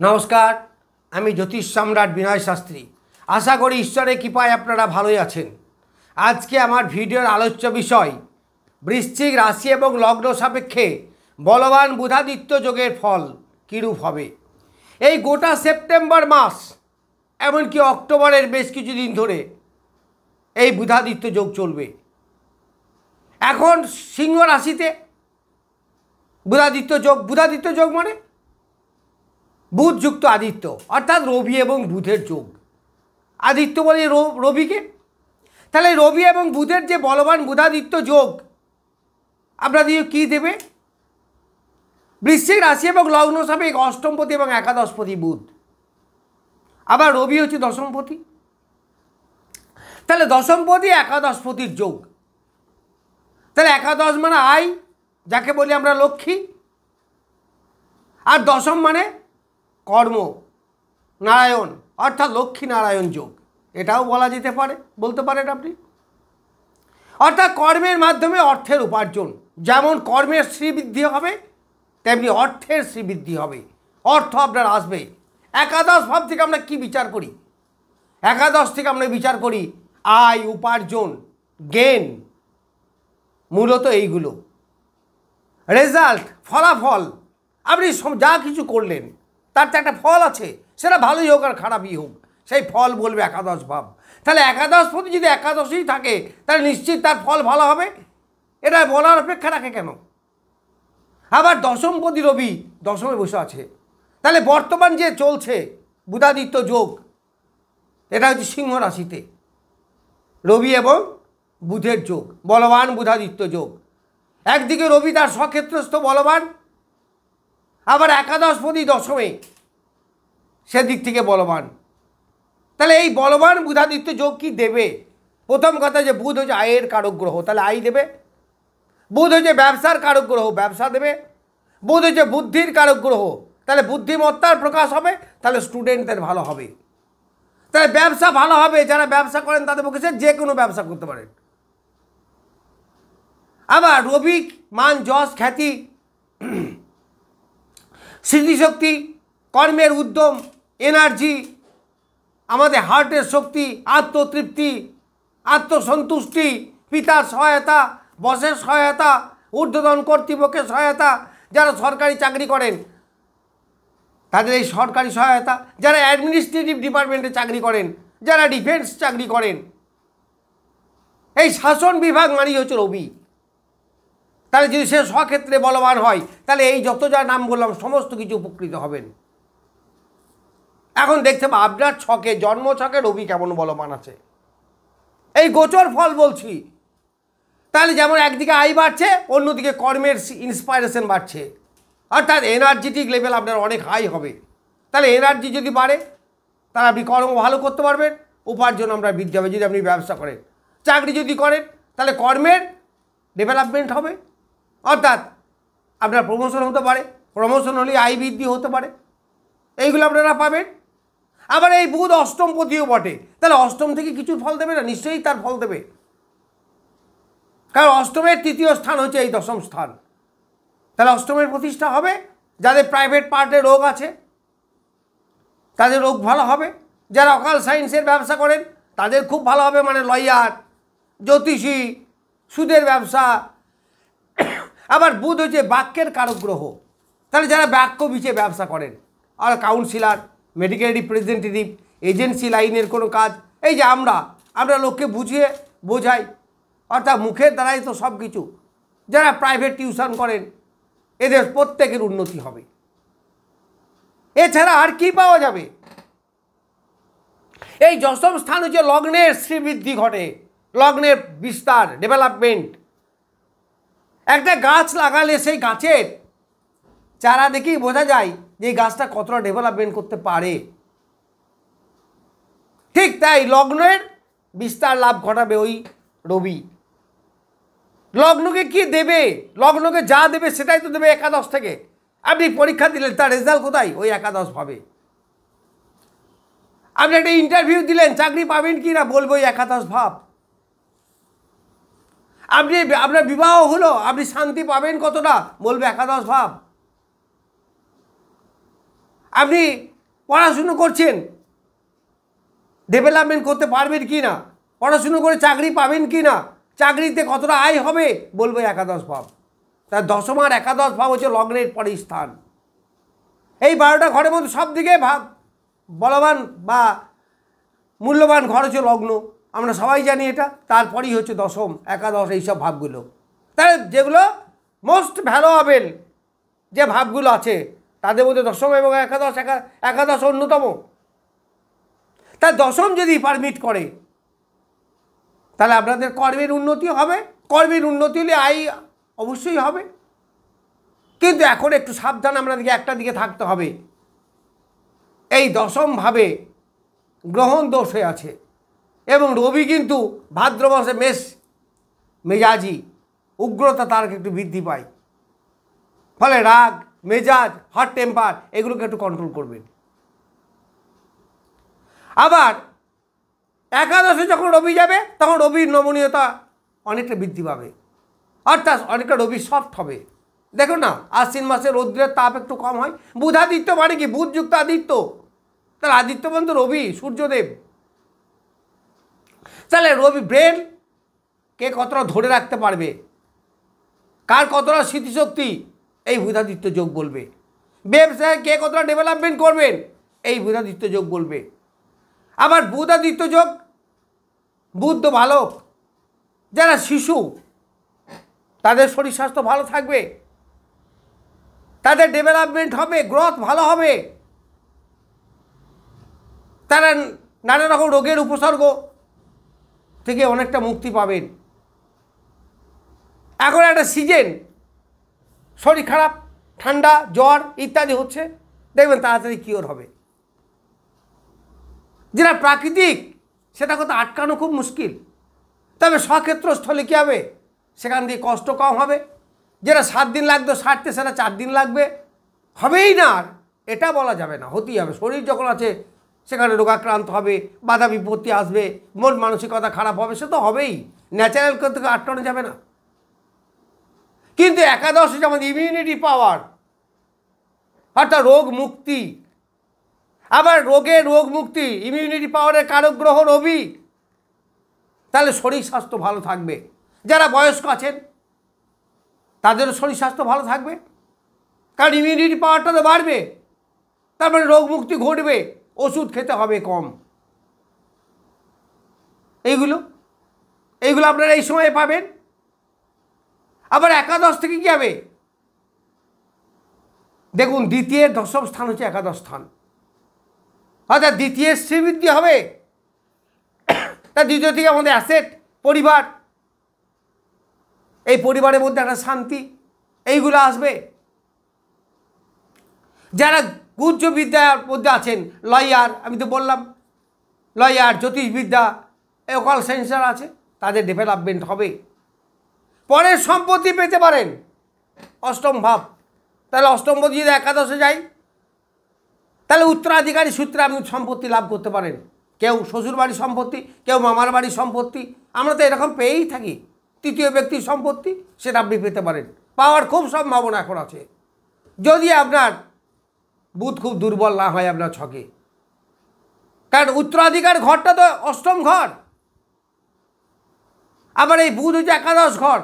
নমস্কার, আমি জ্যোতিষ সম্রাট বিনয় শাস্ত্রী। আশা করি ঈশ্বরের কৃপায় আপনারা ভালোই আছেন। আজকে আমার ভিডিওর আলোচ্য বিষয় বৃশ্চিক রাশি এবং লগ্ন সাপেক্ষে বলবান বুধাদিত্য যোগের ফল কীরূপ হবে। এই গোটা সেপ্টেম্বর মাস এমনকি অক্টোবরের বেশ কিছুদিন ধরে এই বুধাদিত্য যোগ চলবে। এখন সিংহ রাশিতে বুধাদিত্য যোগ মানে বুধ যুক্ত আদিত্য, অর্থাৎ রবি এবং বুধের যোগ। আদিত্য বলে রবিকে। তাহলে রবি এবং বুধের যে বলবান বুধাদিত্য যোগ আপনাদের কী দেবে? বৃশ্চিক রাশি এবং লগ্ন সাপেক্ষে অষ্টমপতি এবং একাদশপতি বুধ, আবার রবি হচ্ছে দশমপতি। তাহলে দশমপতি একাদশপতির যোগ। তাহলে একাদশ মানে আয়, যাকে বলি আমরা লক্ষ্মী, আর দশম মানে কর্ম নারায়ণ, অর্থাৎ লক্ষ্মী নারায়ণ যোগ। এটাও বলা যেতে পারে, বলতে পারেন আপনি। অর্থাৎ কর্মের মাধ্যমে অর্থের উপার্জন। যেমন কর্মের শ্রীবৃদ্ধি হবে তেমনি অর্থের শ্রীবৃদ্ধি হবে, অর্থ আপনার আসবে। একাদশ ভাব থেকে আমরা কি বিচার করি? একাদশ থেকে আমরা বিচার করি আয়, উপার্জন, গেন, মূলত এইগুলো। রেজাল্ট, ফলাফল। আপনি যা কিছু করলেন তার তো একটা ফল আছে, সেটা ভালোই হোক আর খারাপই হোক, সেই ফল বলবে একাদশ ভাব। তাহলে একাদশপতি যদি একাদশেই থাকে তাহলে নিশ্চিত তার ফল ভালো হবে, এটা বলার অপেক্ষা রাখে কেন? আবার দশমপতি রবি দশমে বসে আছে। তাহলে বর্তমান যে চলছে বুধাদিত্য যোগ, এটা হচ্ছে সিংহ রাশিতে রবি এবং বুধের যোগ, বলবান বুধাদিত্য যোগ। একদিকে রবি তার স্বক্ষেত্রস্থ বলবান, আবার একাদশপতি দশমে, সেদিক থেকে বলবান। তাহলে এই বলবান বুধাদিত্য যোগ কি দেবে? প্রথম কথা যে বুধ হচ্ছে আয়ের কারক গ্রহ, তাহলে আয় দেবে। বুধ হচ্ছে ব্যবসার কারক গ্রহ, ব্যবসা দেবে। বুধ হচ্ছে বুদ্ধির কারক গ্রহ, তাহলে বুদ্ধিমত্তার প্রকাশ হবে, তাহলে স্টুডেন্টদের ভালো হবে। তাহলে ব্যবসা ভালো হবে, যারা ব্যবসা করেন তাদের পক্ষে যে কোনো ব্যবসা করতে পারেন। আবার রবি মান, যশ, খ্যাতি, স্মৃতিশক্তি, কর্মের উদ্যম, এনার্জি, আমাদের হার্টের শক্তি, আত্মতৃপ্তি, আত্মসন্তুষ্টি, পিতার সহায়তা, বসের সহায়তা, ঊর্ধ্বতন কর্তৃপক্ষের সহায়তা, যারা সরকারি চাকরি করেন তাদের এই সরকারি সহায়তা, যারা অ্যাডমিনিস্ট্রেটিভ ডিপার্টমেন্টে চাকরি করেন, যারা ডিফেন্স চাকরি করেন, এই শাসন বিভাগ মানেই হচ্ছে রবি। তাহলে যদি সে স্বক্ষেত্রে বলবান হয় তাহলে এই যত যা নাম বললাম সমস্ত কিছু উপকৃত হবেন। এখন দেখতে হবে আপনার ছকে, জন্ম ছকে রবি কেমন বলবান আছে, এই গোচর ফল বলছি। তাহলে যেমন একদিকে আয় বাড়ছে, অন্যদিকে কর্মের ইন্সপাইরেশন বাড়ছে, অর্থাৎ এনার্জেটিক লেভেল আপনার অনেক হাই হবে। তাহলে এনার্জি যদি বাড়ে তাহলে আপনি কর্ম ভালো করতে পারবেন, উপার্জন আমরা বৃদ্ধি হবে। যদি আপনি ব্যবসা করেন, চাকরি যদি করেন তাহলে কর্মের ডেভেলপমেন্ট হবে, অর্থাৎ আপনার প্রমোশন হতে পারে, প্রমোশন হলে আয় বৃদ্ধি হতে পারে, এইগুলো আপনারা পাবেন। আবার এই বুধ অষ্টমপতিও বটে, তাহলে অষ্টম থেকে কিছু ফল দেবে না? নিশ্চয়ই তার ফল দেবে, কারণ অষ্টমের তৃতীয় স্থান হচ্ছে এই দশম স্থান। তাহলে অষ্টমের প্রতিষ্ঠা হবে। যাদের প্রাইভেট পার্টে রোগ আছে তাদের রোগ ভালো হবে। যারা অকাল সায়েন্সের ব্যবসা করেন তাদের খুব ভালো হবে, মানে লয়ার, জ্যোতিষী, সুদের ব্যবসা। আবার বুধ হচ্ছে বাক্যের কারক গ্রহ, তাহলে যারা বাক্য বিচে ব্যবসা করেন, আর কাউন্সিলার, মেডিকেল রিপ্রেজেন্টেটিভ, এজেন্সি লাইনের কোনো কাজ, এই যে আমরা লোককে বুঝিয়ে বোঝাই, অর্থাৎ মুখের দ্বারাই তো সব কিছু। যারা প্রাইভেট টিউশন করেন এদের প্রত্যেকের উন্নতি হবে। এছাড়া আর কি পাওয়া যাবে? এই দশম স্থান হচ্ছে লগ্নের শ্রীবৃদ্ধি ঘটে, লগ্নের বিস্তার, ডেভেলপমেন্ট। একটা গাছ লাগালে সেই গাছের চারা দেখেই বোঝা যায় যে এই গাছটা কতটা ডেভেলপমেন্ট করতে পারে। ঠিক তাই লগ্নের বিস্তার লাভ ঘটাবে ওই রবি। লগ্নকে কি দেবে? লগ্নকে যা দেবে সেটাই তো দেবে একাদশ থেকে। আপনি পরীক্ষা দিলেন, তার রেজাল্ট কোথায়? ওই একাদশ ভাবে। আপনি একটা ইন্টারভিউ দিলেন, চাকরি পাবেন কি না বলবো ওই একাদশ ভাব। আপনার বিবাহ হলো, আপনি শান্তি পাবেন কতটা বলবে একাদশ ভাব। আপনি পড়াশুনো করছেন, ডেভেলপমেন্ট করতে পারবেন কি না, পড়াশুনো করে চাকরি পাবেন কি না, চাকরিতে কতটা আয় হবে, বলবো একাদশ ভাব। তার দশম আর একাদশ ভাব হচ্ছে লগ্নের পরের স্থান। এই 12টা ঘরের মধ্যে সব দিকে ভাব বলবান বা মূল্যবান ঘর হচ্ছে লগ্ন, আমরা সবাই জানি এটা। তারপরেই হচ্ছে দশম, একাদশ, এইসব ভাবগুলো। তাহলে যেগুলো মোস্ট ভ্যালুয়েবল যে ভাবগুলো আছে তাদের মধ্যে দশম এবং একাদশ অন্যতম। তা দশম যদি পারমিট করে তাহলে আপনাদের কর্মের উন্নতি হবে, কর্মের উন্নতি হলে আয় অবশ্যই হবে। কিন্তু এখন একটু সাবধান আপনাদেরকে একটা দিকে থাকতে হবে, এই দশম ভাবে গ্রহণ দোষ হয়ে আছে এবং রবি কিন্তু ভাদ্র মাসে মেজাজি উগ্রতা তার একটু বৃদ্ধি পায়, ফলে রাগ, মেজাজ, হট টেম্পার এগুলোকে একটু কন্ট্রোল করবেন। আবার একাদশে যখন রবি যাবে তখন রবির নমনীয়তা অনেকটা বৃদ্ধি পাবে, অর্থাৎ অনেকটা রবি সফট হবে। দেখুন না, আশ্বিন মাসে রৌদ্রের তাপ একটু কম হয়। বুধাদিত্য মানে কি? বুধযুক্ত আদিত্য, তার আদিত্য বন্ধু রবি, সূর্যদেব। তাহলে রবি ব্রেন কে কতটা ধরে রাখতে পারবে, কার কতটা স্মৃতিশক্তি, এই বুধাদিত্য যোগ বলবে। ব্যবসায় কে কতটা ডেভেলপমেন্ট করবেন, এই বুধাদিত্য যোগ বলবে। আবার বুধাদিত্য যোগ বুদ্ধ বালক যারা শিশু, তাদের শরীর স্বাস্থ্য ভালো থাকবে, তাদের ডেভেলপমেন্ট হবে, গ্রোথ ভালো হবে, তারা নানা রকম রোগের উপসর্গ থেকে অনেকটা মুক্তি পাবেন। এখন একটা সিজন, শরীর খারাপ, ঠান্ডা, জ্বর ইত্যাদি হচ্ছে, দেখবেন তাড়াতাড়ি কিওর হবে। যেটা প্রাকৃতিক সেটা কথা আটকানো খুব মুশকিল, তবে স্বক্ষেত্রস্থলে কী হবে, সেখান দিয়ে কষ্ট কম হবে। যেটা 7 দিন লাগতো সারতে, সেটা 4 দিন লাগবে, হবেই না। আর এটা বলা যাবে না, হতেই হবে। শরীর যখন আছে সেখানে রোগাক্রান্ত হবে, বাধা বিপত্তি আসবে, মন মানসিকতা খারাপ হবে, সে তো হবেই, ন্যাচারাল থেকে আটকানো যাবে না। কিন্তু একাদশে যেমন ইমিউনিটি পাওয়ার, অর্থাৎ রোগ মুক্তি, আবার রোগ মুক্তি, ইমিউনিটি পাওয়ারের কারক গ্রহ রবি, তাহলে শরীর স্বাস্থ্য ভালো থাকবে। যারা বয়স্ক আছেন তাদেরও শরীর স্বাস্থ্য ভালো থাকবে, কারণ ইমিউনিটি পাওয়ারটা তো বাড়বে, তারপরে রোগ মুক্তি ঘটবে, ওষুধ খেতে হবে কম। এইগুলো আপনারা এই সময়ে পাবেন। আবার একাদশ থেকে কী হবে, দেখুন দ্বিতীয় দশম স্থান হচ্ছে একাদশ স্থান, অর্থাৎ দ্বিতীয় শ্রীবৃদ্ধি হবে। তার দ্বিতীয় থেকে আমাদের অ্যাসেট, পরিবার, এই পরিবারের মধ্যে একটা শান্তি, এইগুলো আসবে। যারা গুহ্য বিদ্যার মধ্যে আছেন, লয়ার, আমি তো বললাম লয়ার, জ্যোতিষবিদ্যা, অকাল সায়েন্সার আছে, তাদের ডেভেলপমেন্ট হবে। পরের সম্পত্তি পেতে পারেন, অষ্টম ভাব। তাহলে অষ্টম ভাব যদি একাদশে যায়, তাহলে উত্তরাধিকারী সূত্রে আপনি সম্পত্তি লাভ করতে পারেন। কেউ শ্বশুর বাড়ির সম্পত্তি, কেউ মামার বাড়ির সম্পত্তি, আমরা তো এরকম পেয়েই থাকি। তৃতীয় ব্যক্তির সম্পত্তি, সেটা আপনি পেতে পারেন, পাওয়ার খুব সম্ভাবনা এখন আছে, যদি আপনার বুধ খুব দুর্বল না হয় আপনার ছকে। কারণ উত্তরাধিকার ঘরটা তো অষ্টম ঘর, আবার এই বুধ হচ্ছে একাদশ ঘর।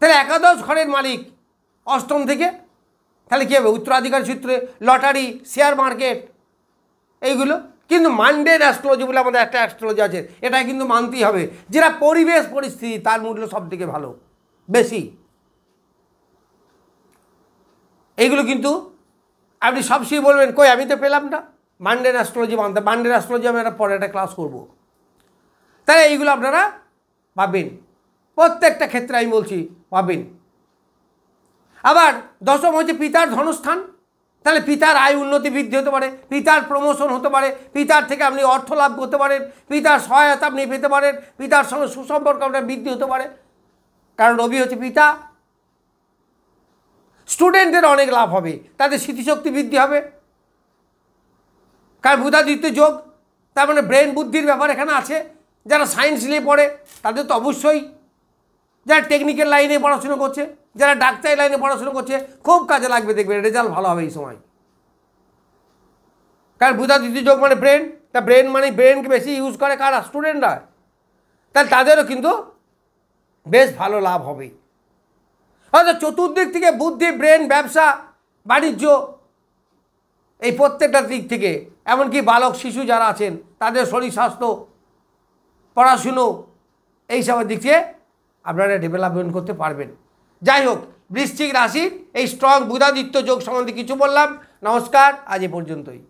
তাহলে একাদশ ঘরের মালিক অষ্টম থেকে, তাহলে কী হবে, উত্তরাধিকার সূত্রে লটারি, শেয়ার মার্কেট, এইগুলো। কিন্তু মান্ডের অ্যাস্ট্রোলজি বলে আমাদের একটা অ্যাস্ট্রোলজি আছে, এটা কিন্তু মানতেই হবে, যেটা পরিবেশ পরিস্থিতি, তার মূল্য সব থেকে ভালো, বেশি। এইগুলো কিন্তু আপনি সবসময় বলবেন, কই আমি তো পেলাম না, মান্ডের অ্যাস্ট্রোলজি মানতে। মান্ডের অ্যাস্ট্রোলজি আমি একটা পরে একটা ক্লাস করব, তাহলে এইগুলো আপনারা পাবেন, প্রত্যেকটা ক্ষেত্রে আমি বলছি পাবেন। আবার দশম হচ্ছে পিতার ধনস্থান, তাহলে পিতার আয় উন্নতি বৃদ্ধি হতে পারে, পিতার প্রমোশন হতে পারে, পিতার থেকে আপনি অর্থ লাভ করতে পারেন, পিতার সহায়তা আপনি পেতে পারেন, পিতার সঙ্গে সুসম্পর্ক আপনার বৃদ্ধি হতে পারে, কারণ রবি হচ্ছে পিতা। স্টুডেন্টদের অনেক লাভ হবে, তাদের স্মৃতিশক্তি বৃদ্ধি হবে, কারণ বুধাদিত্য যোগ, তার মানে ব্রেন বুদ্ধির ব্যাপার এখানে আছে। যারা সায়েন্স নিয়ে পড়ে তাদের তো অবশ্যই, যারা টেকনিক্যাল লাইনে পড়াশুনো করছে, যারা ডাক্তারি লাইনে পড়াশুনো করছে, খুব কাজে লাগবে, দেখবে রেজাল্ট ভালো হবে এই সময়। কারণ বুধাদিত্য যোগ মানে ব্রেন, তা ব্রেন মানে ব্রেনকে বেশি ইউজ করে কারা? স্টুডেন্টরা। তাহলে তাদেরও কিন্তু বেশ ভালো লাভ হবে। অর্থাৎ চতুর্দিক থেকে বুদ্ধি, ব্রেন, ব্যবসা, বাণিজ্য, এই প্রত্যেকটা দিক থেকে, এমনকি বালক শিশু যারা আছেন তাদের শরীর স্বাস্থ্য, পড়াশুনো, এইসবের দিক থেকে আপনারা ডেভেলপমেন্ট করতে পারবেন। যাই হোক, বৃশ্চিক রাশির এই স্ট্রং বুধাদিত্য যোগ সম্বন্ধে কিছু বললাম। নমস্কার, আজ এ পর্যন্তই।